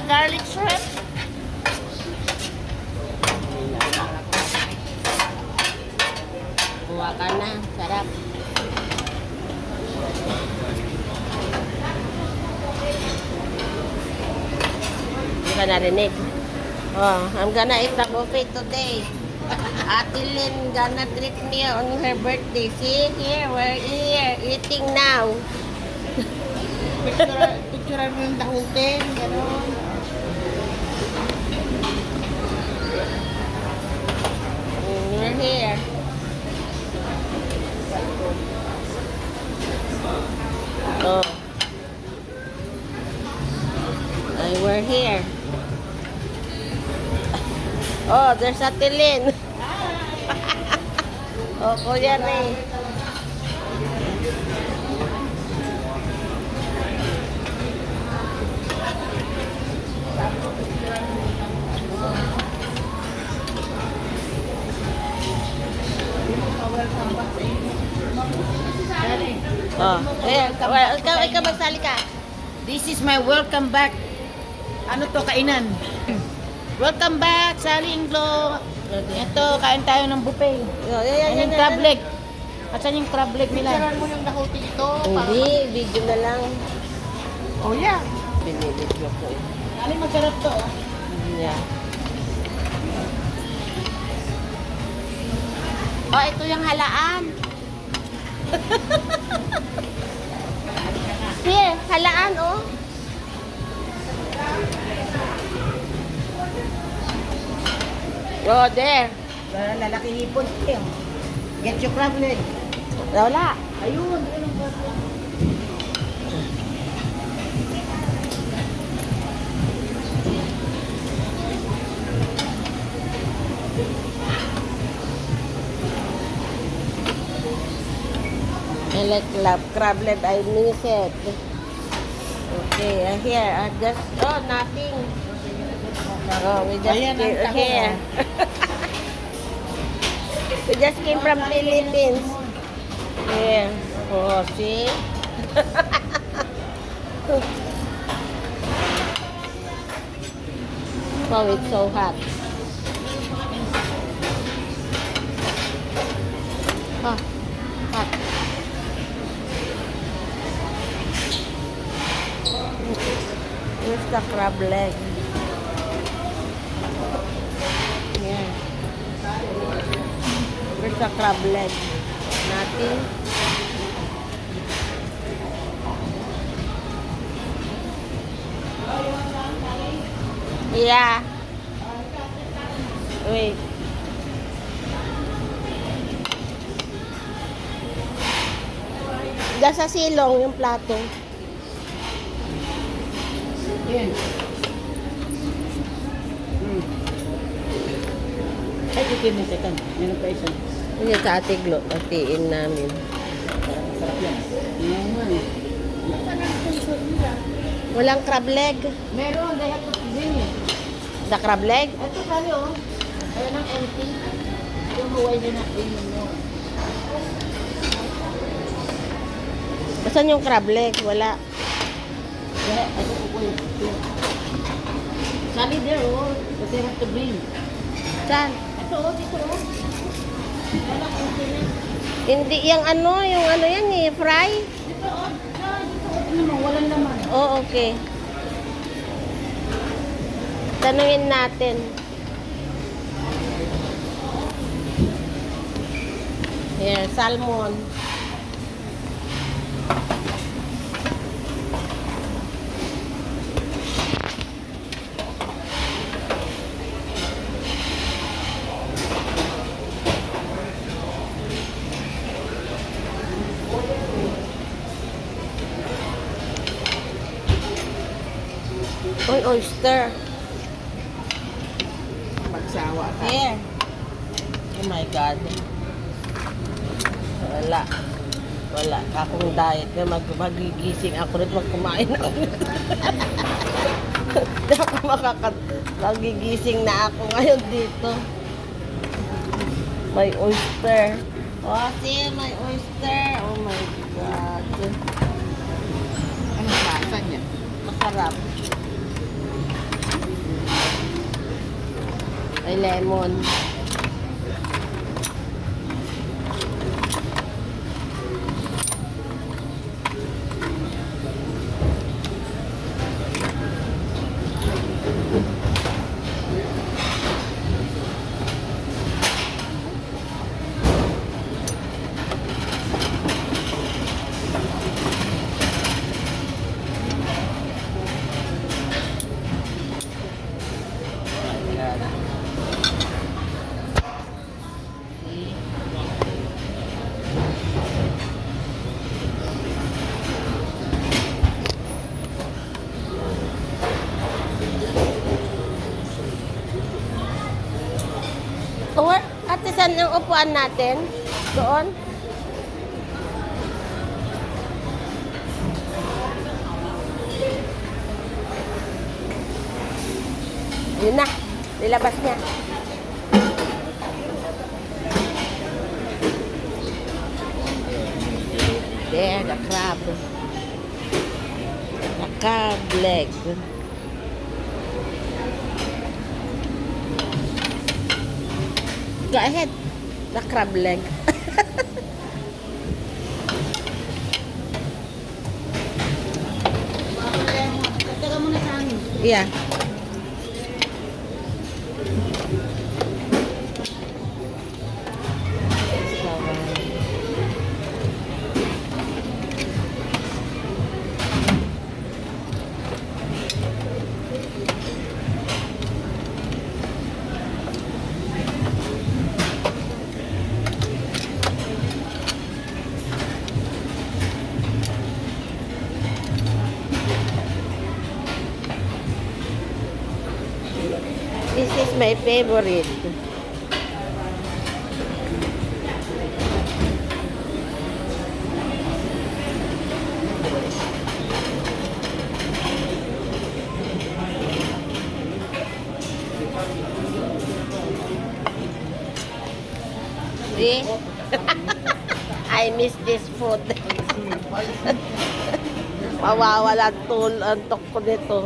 garlic shrimp. Buwa ka na. Sarap. Hindi ka narinig. Oh, I'm gonna eat the buffet today. Ate Lynn gonna treat me on her birthday. See, here, we're here, eating now. Picture mo yung the whole thing. Gano'n. We're here. Oh. We're here. Oh, there's Ate Lynn. Oh, Kuya Ray. Oh, ikaw magsali ka. This is my welcome back. Ano to, kainan? Welcome back, Sally Inglo. Ito, kain tayo ng buffet. Yan yung crab leg. Asan yung crab leg nila? Picturean mo yung the whole thing ito. Hindi, video na lang. Oh yeah. Binibidyo ko eh. Alin masarap to? Yeah. Oh, ito yung halaan. Here, halaan oh. Oh, there. Lalaki hipon. Get your crab leg. Wala. Ayun, ayun ang crab leg. I like crab leg. I miss it. Okay, here. Just, oh, nothing. Oh, we just Ayan, came ang taho, here. We just came from Philippines. Here. Oh, see? Oh, it's so hot. Oh, hot. Here's the crab leg. Yeah. Here's the crab leg. Nothing. Yeah. Wait. Diyan sa silong yung plato. Yan. Ay, titin mo ito. Meron pa isa. Hindi sa atiglo. Atiin namin. Sarap yan. Yan man. Walang crab leg. Meron, they have to bring it. The crab leg? Ito kali oh. Ayun ang empty. Yung huwag din natin mo. Saan yung crab leg? Wala. Kaya, ito po yun. Sali there oh. But they have to bring. Saan? Ito oh, dito oh. Ayun ang empty na. Hindi, yung ano yan eh, fry? Dito oh. Dito oh. Ano mo, walang laman. Oh, okay. Tanungin natin. Here, salmon. Oy, oyster. Magsawa ka. Here. Oh my God. Wala. Wala. Akong diet na magigising ako rin pag kumain ako. Hindi ako magigising na ako ngayon dito. May oyster. Oh, see, may oyster. Oh my God. Ano lasa niya? Masarap. May lemon. Or, ate, saan yung upuan natin? Doon? Yun na. Nilabas niya. There, the crab. The crab leg. Go ahead. The crab leg. Teka muna sa amin. Yeah. This is my favorite. See? I miss this food. Mawawala ang antok ko nito.